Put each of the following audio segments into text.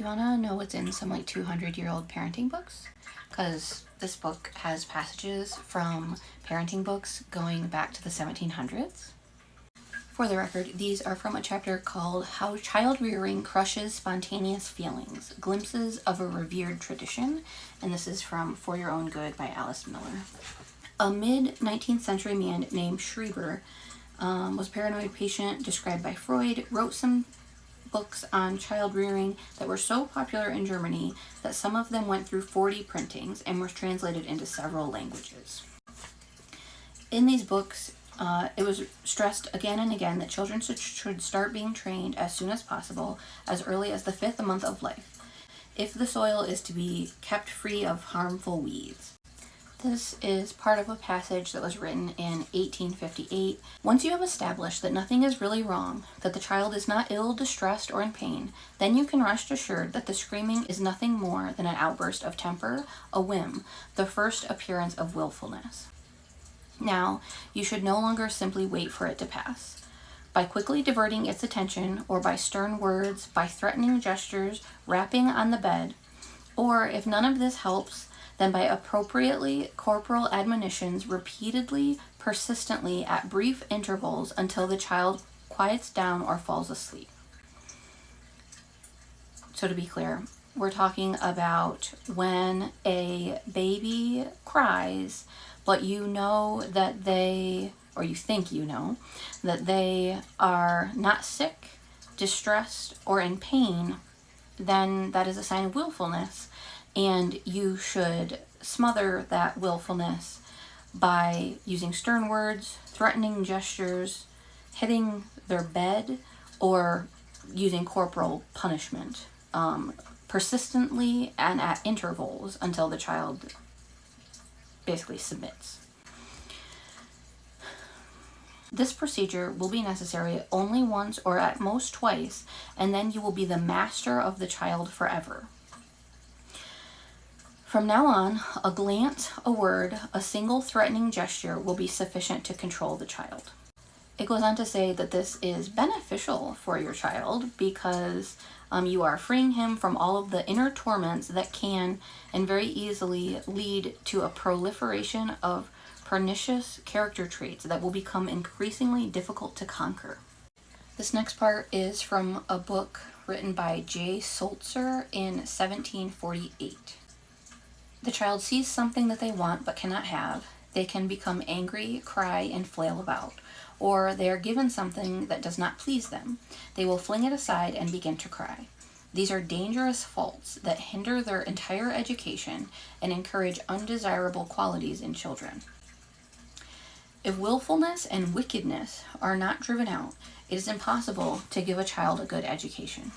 You want to know what's in some like 200-year-old parenting books? Because this book has passages from parenting books going back to the 1700s. For the record, these are from a chapter called How Child Rearing Crushes Spontaneous Feelings, Glimpses of a Revered Tradition, and this is from For Your Own Good by Alice Miller. A mid-19th century man named Schreiber was a paranoid patient described by Freud, wrote some books on child rearing that were so popular in Germany that some of them went through 40 printings and were translated into several languages. In these books, it was stressed again and again that children should start being trained as soon as possible, as early as the 5th month of life, if the soil is to be kept free of harmful weeds. This is part of a passage that was written in 1858. Once you have established that nothing is really wrong, that the child is not ill, distressed, or in pain, then you can rest assured that the screaming is nothing more than an outburst of temper, a whim, the first appearance of willfulness. Now, you should no longer simply wait for it to pass. By quickly diverting its attention, or by stern words, by threatening gestures, rapping on the bed, or if none of this helps, then by appropriately corporal admonitions repeatedly, persistently, at brief intervals until the child quiets down or falls asleep. So to be clear, we're talking about when a baby cries, but you know that or you think you know, that they are not sick, distressed, or in pain, then that is a sign of willfulness. And you should smother that willfulness by using stern words, threatening gestures, hitting their bed, or using corporal punishment, persistently and at intervals until the child basically submits. This procedure will be necessary only once or at most twice, and then you will be the master of the child forever. From now on, a glance, a word, a single threatening gesture will be sufficient to control the child. It goes on to say that this is beneficial for your child because you are freeing him from all of the inner torments that can and very easily lead to a proliferation of pernicious character traits that will become increasingly difficult to conquer. This next part is from a book written by J. Sulzer in 1748. The child sees something that they want but cannot have. They can become angry, cry, and flail about. Or they are given something that does not please them. They will fling it aside and begin to cry. These are dangerous faults that hinder their entire education and encourage undesirable qualities in children. If willfulness and wickedness are not driven out, it is impossible to give a child a good education.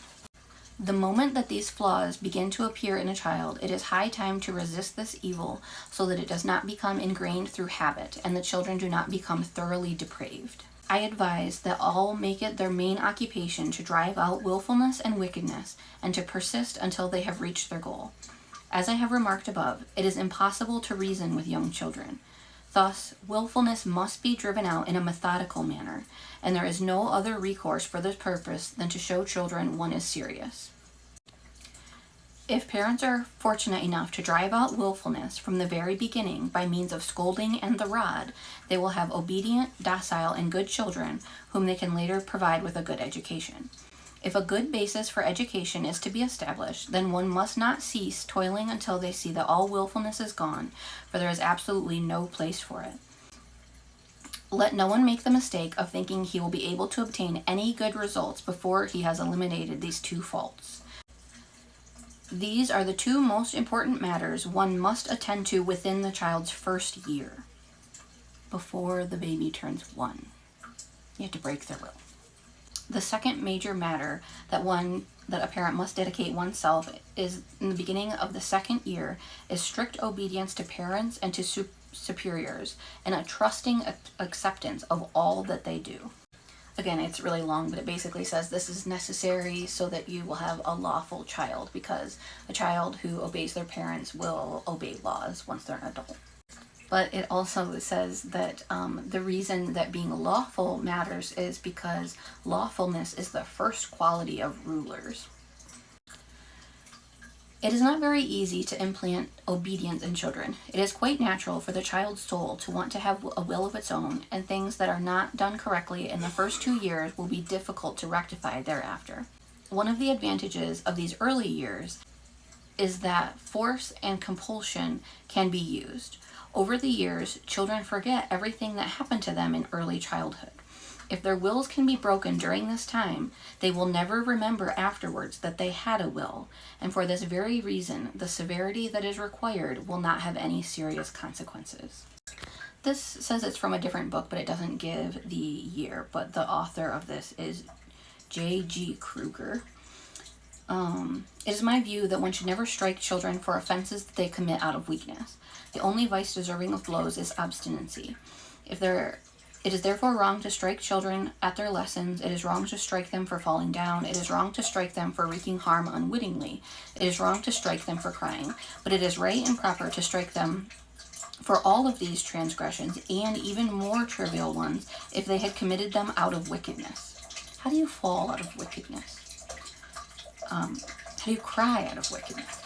The moment that these flaws begin to appear in a child, it is high time to resist this evil so that it does not become ingrained through habit and the children do not become thoroughly depraved. I advise that all make it their main occupation to drive out willfulness and wickedness and to persist until they have reached their goal. As I have remarked above, it is impossible to reason with young children. Thus, willfulness must be driven out in a methodical manner, and there is no other recourse for this purpose than to show children one is serious. If parents are fortunate enough to drive out willfulness from the very beginning by means of scolding and the rod, they will have obedient, docile, and good children whom they can later provide with a good education. If a good basis for education is to be established, then one must not cease toiling until they see that all willfulness is gone, for there is absolutely no place for it. Let no one make the mistake of thinking he will be able to obtain any good results before he has eliminated these two faults. These are the two most important matters one must attend to within the child's first year, before the baby turns 1. You have to break the rule. The second major matter that a parent must dedicate oneself is in the beginning of the second year is strict obedience to parents and to superiors and a trusting acceptance of all that they do. Again, it's really long, but it basically says this is necessary so that you will have a lawful child, because a child who obeys their parents will obey laws once they're an adult. But it also says that the reason that being lawful matters is because lawfulness is the first quality of rulers. It is not very easy to implant obedience in children. It is quite natural for the child's soul to want to have a will of its own, and things that are not done correctly in the first 2 years will be difficult to rectify thereafter. One of the advantages of these early years is that force and compulsion can be used. Over the years, children forget everything that happened to them in early childhood. If their wills can be broken during this time, they will never remember afterwards that they had a will, and for this very reason, the severity that is required will not have any serious consequences. This says it's from a different book, but it doesn't give the year, but the author of this is J.G. Kruger. It is my view that one should never strike children for offenses that they commit out of weakness. The only vice deserving of blows is obstinacy. It is therefore wrong to strike children at their lessons. It is wrong to strike them for falling down. It is wrong to strike them for wreaking harm unwittingly. It is wrong to strike them for crying. But it is right and proper to strike them for all of these transgressions, and even more trivial ones, if they had committed them out of wickedness. How do you fall out of wickedness? How do you cry out of wickedness?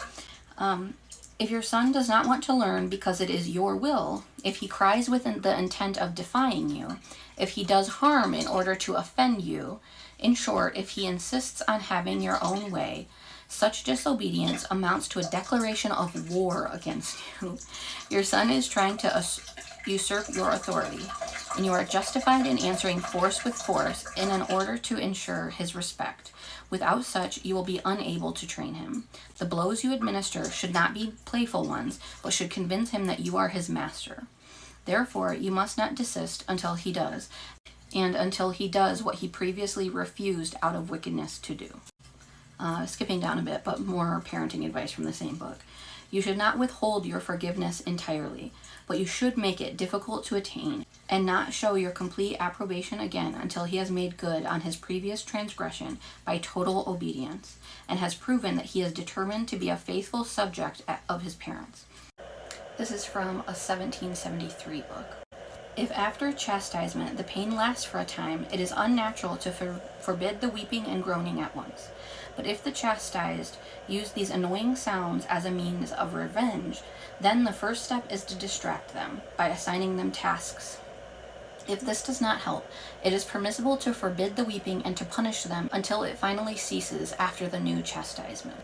If your son does not want to learn because it is your will, if he cries with the intent of defying you, if he does harm in order to offend you, in short, if he insists on having your own way, such disobedience amounts to a declaration of war against you. Your son is trying to usurp your authority, and you are justified in answering force with force in order to ensure his respect. Without such, you will be unable to train him. The blows you administer should not be playful ones, but should convince him that you are his master. Therefore, you must not desist until he does, and until he does what he previously refused out of wickedness to do. Skipping down a bit, but more parenting advice from the same book. You should not withhold your forgiveness entirely, but you should make it difficult to attain, and not show your complete approbation again until he has made good on his previous transgression by total obedience, and has proven that he is determined to be a faithful subject of his parents. This is from a 1773 book. If after chastisement the pain lasts for a time, it is unnatural to forbid the weeping and groaning at once. But if the chastised use these annoying sounds as a means of revenge, then the first step is to distract them by assigning them tasks. If this does not help, it is permissible to forbid the weeping and to punish them until it finally ceases after the new chastisement.